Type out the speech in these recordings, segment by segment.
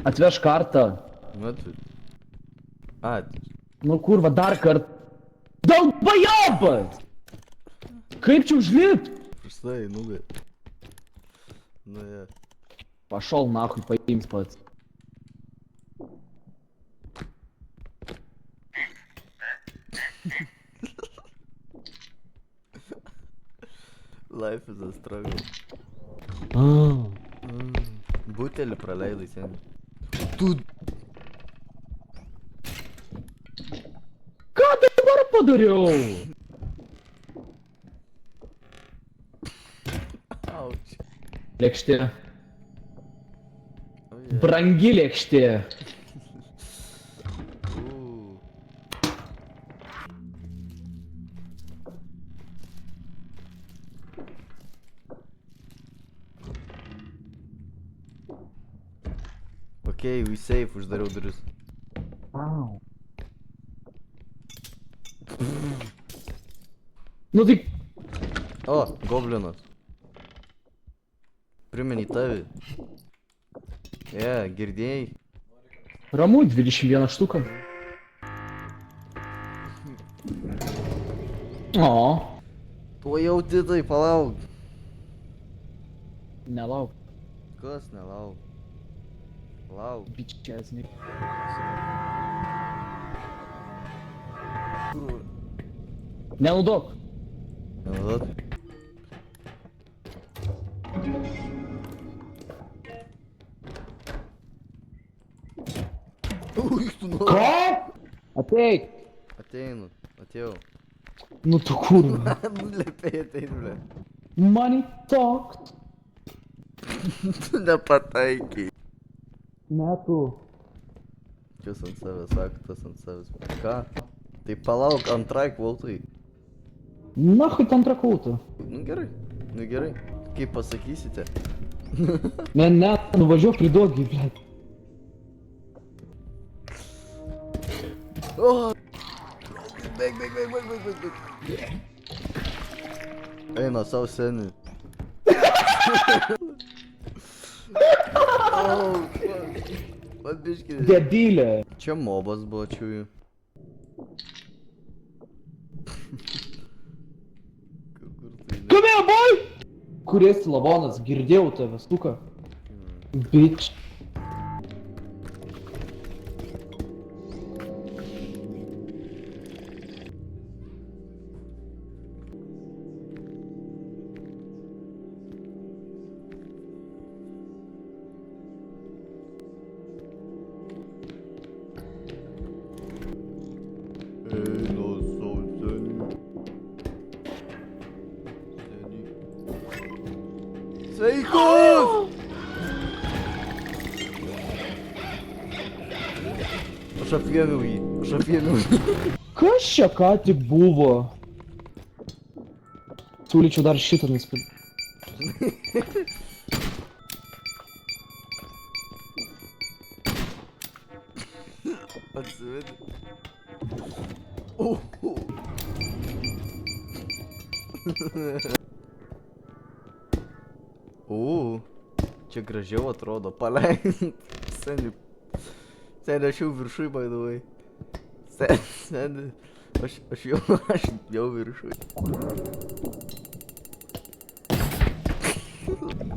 Atveš kartą. Nu, tu... A, Nu kurva, dar kartą. Dalbajobas! Kaip čia užlipt? Štai, nugai. Nu, jie. Pašol nahui, paims pats. Life is a struggle. Butelį praleidai seniai. Tu... Ką dabar padariau? Auč. Lėkštė. Oh, yeah. Brangi lėkštė. Okei, we safe, uždariau duris. Au. Nu tai... O, goblinas. Priminį tavį. Girdėjai? Ramu, 21 štuką. O. Tu jauti tai, palauk. Nelauk. Kas nelauk? Lauk. Bičiasnik. Nenaudok. Naudot? Ui, tu nori. Ką? Ateik. Ateinu, atėjau. Nu tu kurva. Nulėpėjai ateinu, ble. Money talks. Tu nepataikiai. Ne tu. Kas ant savęs sako, tas ant savęs. Ką? Tai palauk, antrai kvotai. Nahui ten trakautų. Nu gerai. Kaip pasakysite? Ne, nuvažiuok priduogi, blėt. O! Bėg. Eina savo seniai. Vat biškį. Debilė. Čia mobas buvo čiųjų. Come here, boy! Kur esi lavonas? Girdėjau tave, stuka. Bitch. Eina savo seniai. Sveikus! Aš apjėmiau jį. Kas čia ką tik buvo? Siūlyčiau dar šitą nusipirkti. Atsivedi. Čia gražiau atrodo, paleid. Seniai, aš jau viršui, by the way. Seniai, aš jau viršui.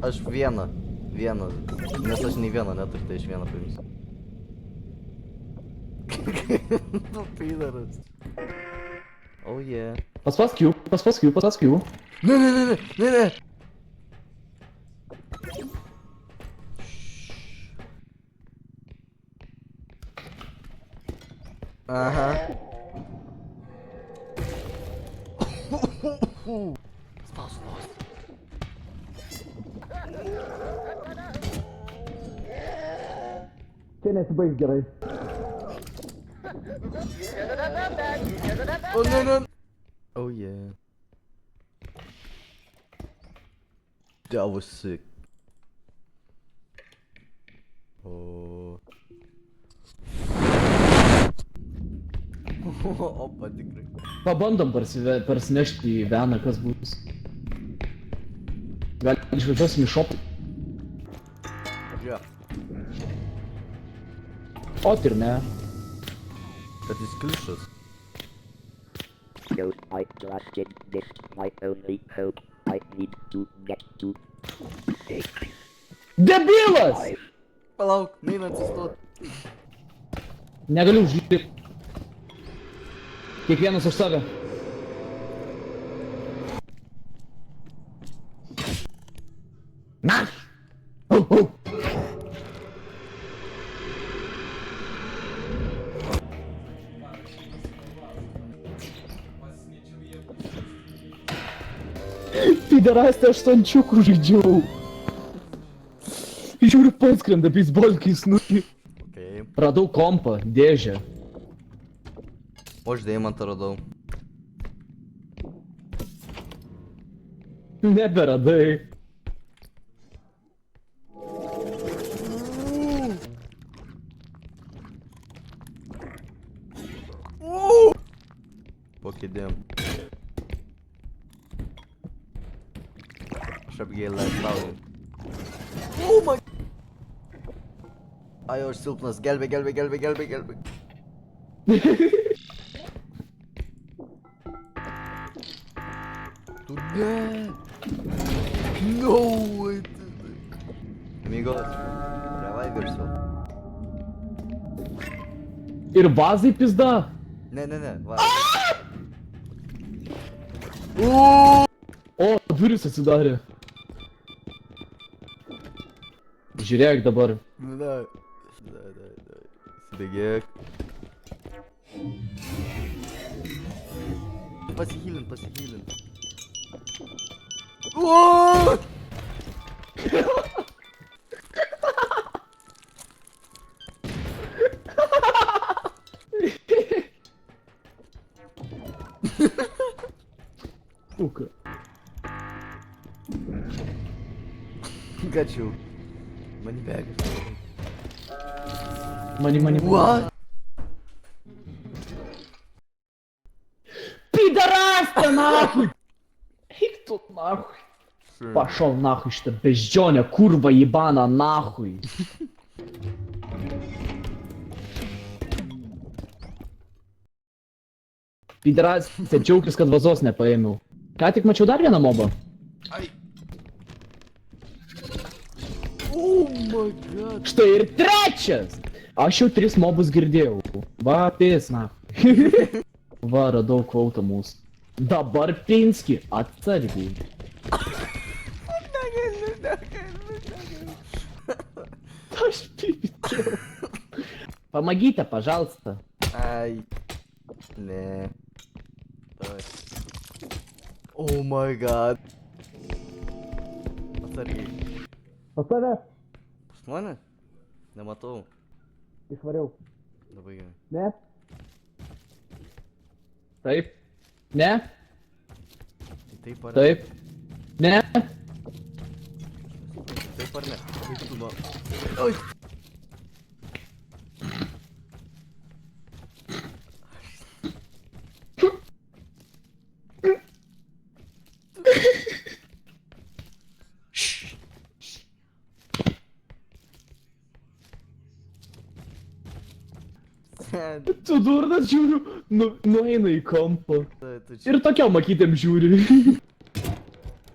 Aš vieną, nes aš nei vieną neturiu, tai aš vieną paimsiu. Tu pydaras. Oh yeah. Paspaskiu. Ne. Aha. Spaus. Čia nesibaigs gerai. Oh no. Oh yeah. That was sick. Oh. Opa, tikrai. Pabandom parsinešti į veną, kas bus. Gal išvažiuosim į šopą. Jo. Ot ir ne. Kad jis klišas. So I trusted this my only hope. I need to get to Debilas! Palauk, neina atsistot. Negaliu užlipti. Kiekvienas už save. Na! Au, au. Piderastė, aš su ančiuku žaidžiau. Žiūriu, pats skrenda beisbolkiais, nu. Okei. Radau kompą, dėžę. O aš deimantą radau. Neberadai. Po kėdėm. Aš apgailestauju. Oh my... Ai, aš silpnas, gelbėk. Tu ne. No way. Amigos, reviversiu. Ir bazai pizda. Ne, va. O, duris atsidarė. Žiūrėk dabar. Da. Sibėgėk. Pasihylint. Uuuu! Сука. Got you. Money bag. Мани. What? Пидорас ты нахуй! Их тут нахуй. Пошел нахуй, что бездёня, курва ебана, нахуй. Пидорас, džiaugtis, kad vazos nepaėmiau. Ką tik mačiau dar vieną mobą. Ai. Oh my god. Štai ir trečias! Aš jau 3 mobus girdėjau. Va, pės, nahui. Va, radau kvautą mūsų. Dabar Pinski, atsargiai. Aš pipitėjau. Помогите, пожалуйста. Ai. Ne. Ai. Oh my god. Atsargiai. Pas tave? Pas mane? Nematau. Išvariau. Labai gerai. Ne? Taip. Ne? Taip ar ne? Taip. Ne? Taip ar ne? Kaip tu nuo... Oi! Tu durnas žiūriu, nueina į kampą. Tu čia... Ir tokiam akytėm žiūri.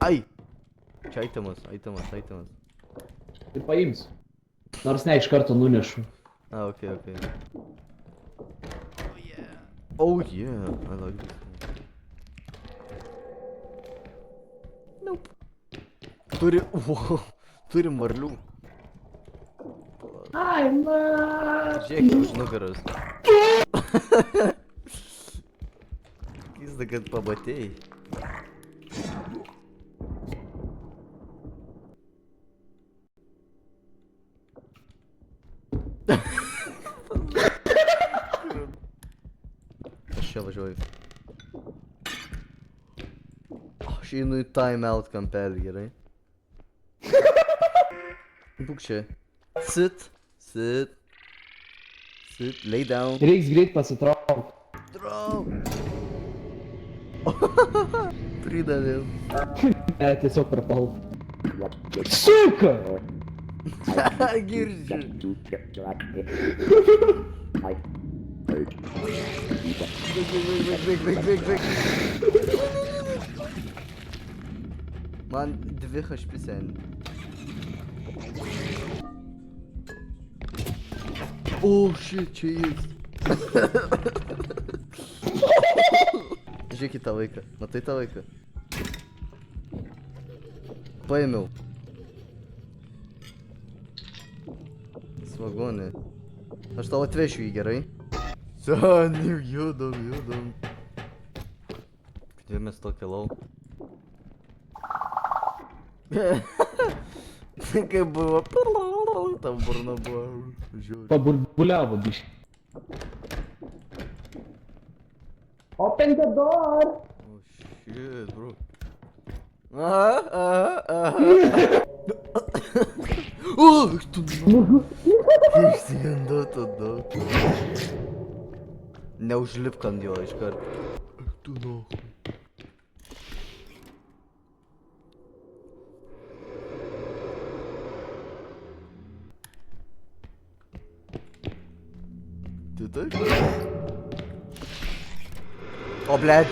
Ai! Čia aitemas. Ir paimsiu. Nors ne iš karto nunešu. Ah, okay. Oh yeah, I like this. Nope. Turim varlių. Ai, na. Žiūrėk, už nugaros. Keista, kad pamatėjai. Aš čia važiuoju. Aš einu į timeout kampelį, gerai? Būk čia. Sit, lay down. Reiks greit pasitrauk. Trauk. Pridavėm. Ne, tiesiog prapal. Suka! Girdžiu. to get black it. I Bėg. Man 2 HP sen. O, shit, čia jis. Žiūrėk į tą vaiką. Matai tą vaiką? Paėmiau. Smagonė. Aš tau atvešiu jį, gerai? Seniai, judam. Где mes tokia lau? Kaip buvo. Tam burna buvo. Žiūrėjau. Paburbuliavo biškai. Open the door! Oh shit, bro. Aha. O, tu išsigandau tada. Neužlipk ant jo iškart. Tu nuohu. Ты так? О, блядь!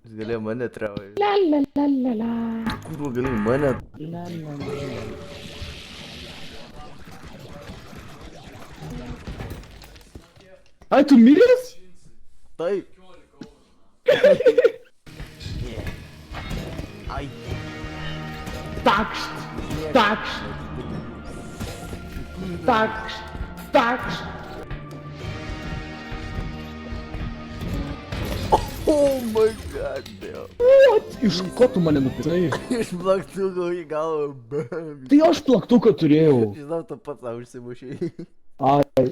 Jis galėjo mane trauja. Kurva galėjai mane? Ai, tu miręs? Taip. Ai. Takšt. Oh my god, Dėl. What? Iš ko tu mane nupisai? Iš plaktuko į galvą, bam. Tai aš plaktuką turėjau. Žinau, tu pats tau užsimušėjai. Ai.